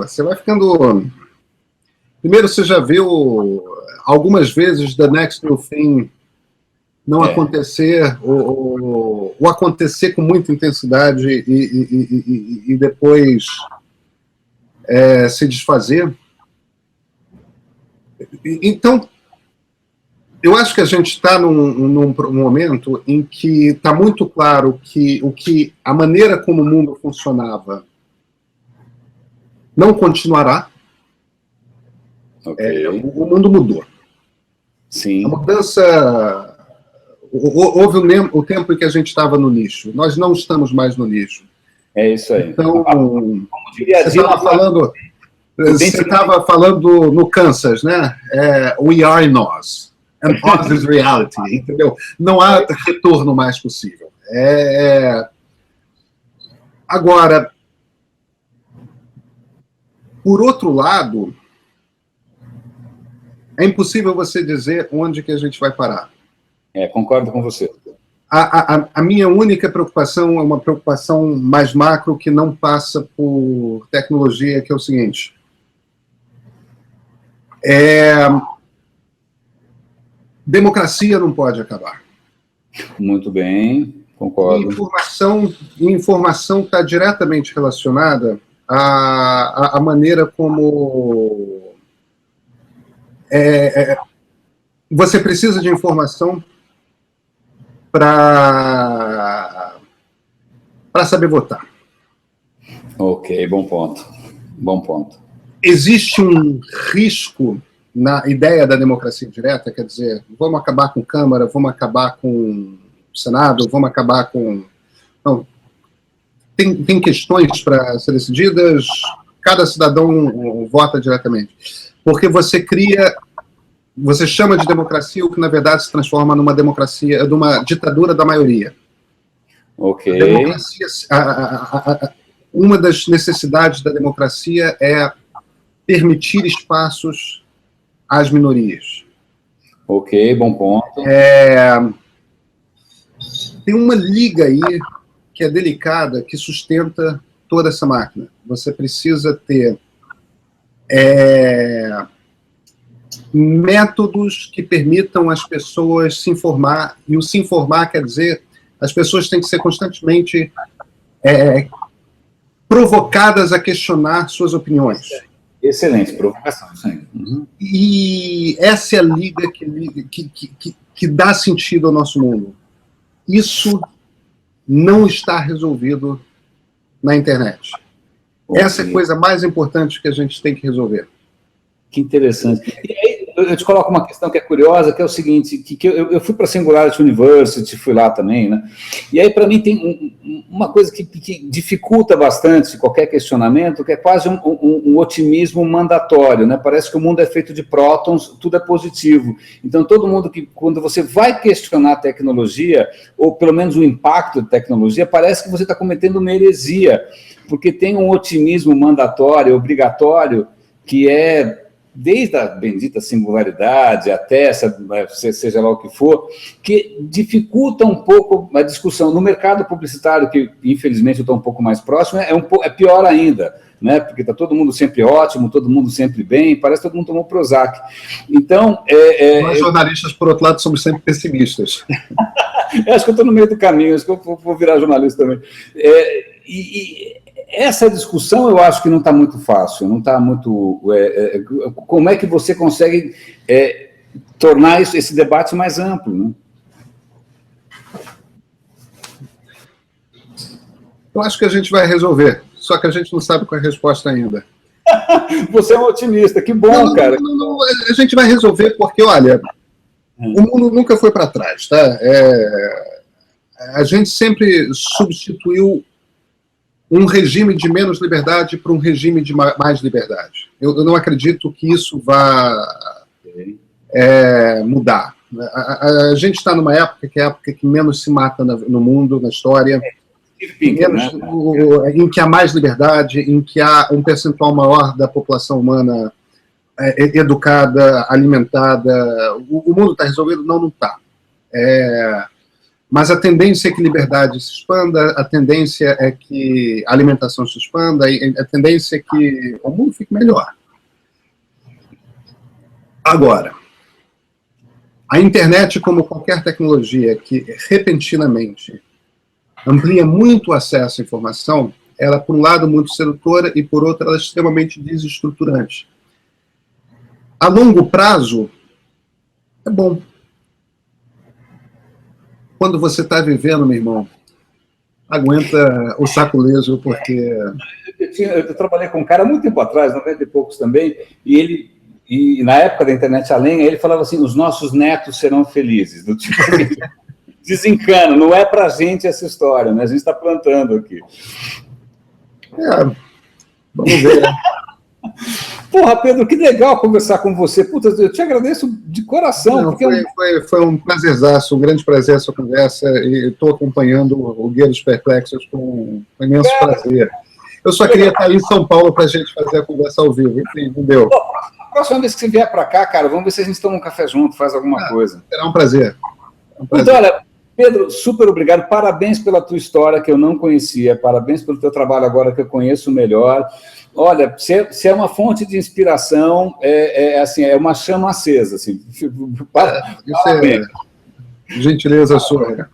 Você vai ficando... Primeiro, você já viu algumas vezes The Next New Thing não acontecer, ou acontecer com muita intensidade e depois se desfazer. Então, eu acho que a gente está num momento em que está muito claro que a maneira como o mundo funcionava não continuará. Okay. O mundo mudou. Sim. A mudança... Houve o tempo em que a gente estava no nicho. Nós não estamos mais no nicho. É isso aí. Então, você estava falando no Kansas, né? We are nós. And ours is reality. Entendeu? Não há retorno mais possível. Agora, por outro lado... É impossível você dizer onde que a gente vai parar. Concordo com você. A minha única preocupação é uma preocupação mais macro que não passa por tecnologia, que é o seguinte. Democracia não pode acabar. Muito bem, concordo. Informação está diretamente relacionada à maneira como... você precisa de informação para saber votar. Ok, bom ponto. Existe um risco na ideia da democracia direta, quer dizer, vamos acabar com Câmara, vamos acabar com Senado, vamos acabar com... Não, tem questões para ser decididas, cada cidadão vota diretamente. Porque você chama de democracia o que, na verdade, se transforma numa democracia, numa ditadura da maioria. Ok. A democracia, uma das necessidades da democracia é permitir espaços às minorias. Ok, bom ponto. Tem uma liga aí, que é delicada, que sustenta toda essa máquina. Você precisa ter métodos que permitam as pessoas se informar, e o se informar quer dizer as pessoas têm que ser constantemente provocadas a questionar suas opiniões. Excelente, provocação. Uhum. E essa é a liga que dá sentido ao nosso mundo. Isso não está resolvido na internet. Essa é a coisa mais importante que a gente tem que resolver. Que interessante. E aí, eu te coloco uma questão que é curiosa, que é o seguinte, que eu fui para a Singularity University, fui lá também, né? E aí, para mim, tem uma coisa que dificulta bastante qualquer questionamento, que é quase um otimismo mandatório, né? Parece que o mundo é feito de prótons, tudo é positivo. Então, todo mundo quando você vai questionar a tecnologia, ou pelo menos o impacto da tecnologia, parece que você está cometendo uma heresia, porque tem um otimismo mandatório, obrigatório, que é desde a bendita singularidade até seja lá o que for, que dificulta um pouco a discussão. No mercado publicitário, que infelizmente eu estou um pouco mais próximo, é pior ainda, né? Porque está todo mundo sempre ótimo, todo mundo sempre bem, parece que todo mundo tomou Prozac. Então... Nós jornalistas, por outro lado, somos sempre pessimistas. Eu acho que eu estou no meio do caminho, acho que eu vou virar jornalista também. Essa discussão eu acho que não está muito fácil, não está muito... como é que você consegue tornar esse debate mais amplo, né? Eu acho que a gente vai resolver, só que a gente não sabe qual é a resposta ainda. Você é um otimista, que bom, cara. Não, a gente vai resolver porque, olha, o mundo nunca foi para trás, tá? A gente sempre substituiu um regime de menos liberdade para um regime de mais liberdade. Eu não acredito que isso vá mudar. A gente está numa época que é a época que menos se mata no mundo, na história, em que há mais liberdade, em que há um percentual maior da população humana educada, alimentada. O mundo está resolvido? Não está. Mas a tendência é que liberdade se expanda, a tendência é que a alimentação se expanda, a tendência é que o mundo fique melhor. Agora, a internet, como qualquer tecnologia que repentinamente amplia muito o acesso à informação, ela, por um lado, muito sedutora e, por outro, ela é extremamente desestruturante. A longo prazo, é bom. Quando você está vivendo, meu irmão, aguenta o saculejo, porque... Eu trabalhei com um cara muito tempo atrás, 90 e poucos também, e na época da internet além, ele falava assim, os nossos netos serão felizes, do tipo assim, desencana, não é pra gente essa história, né? A gente está plantando aqui. Vamos ver, né? Porra, Pedro, que legal conversar com você. Puta, eu te agradeço de coração. Não, foi um prazerzaço, um grande prazer essa conversa, e estou acompanhando o Guia dos Perplexos com imenso prazer. Eu só queria estar aí em São Paulo para a gente fazer a conversa ao vivo. Enfim, não deu. A próxima vez que você vier para cá, cara, vamos ver se a gente toma um café junto, faz alguma coisa. Será um prazer. Então, olha, Pedro, super obrigado. Parabéns pela tua história, que eu não conhecia. Parabéns pelo teu trabalho agora, que eu conheço melhor. Olha, você é uma fonte de inspiração, assim, é uma chama acesa. Assim. Isso é gentileza sua.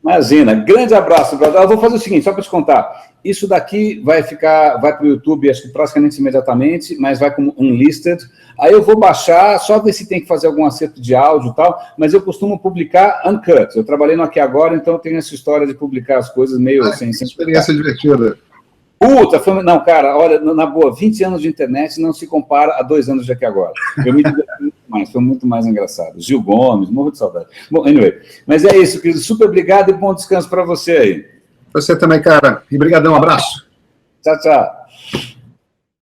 Imagina, grande abraço, brother. Eu vou fazer o seguinte, só para te contar. Isso daqui vai para o YouTube, acho que praticamente imediatamente, mas vai como unlisted. Aí eu vou baixar, só ver se tem que fazer algum acerto de áudio e tal, mas eu costumo publicar uncut. Eu trabalhei no Aqui Agora, então eu tenho essa história de publicar as coisas meio sem experiência divertida. Puta, não, cara, olha, na boa, 20 anos de internet não se compara a 2 anos de Aqui Agora. Eu me diverti muito mais, foi muito mais engraçado. Gil Gomes, morro de saudade. Bom, anyway, mas é isso, querido, super obrigado e bom descanso para você aí. Você também, cara. E brigadão, um abraço. Tchau, tchau.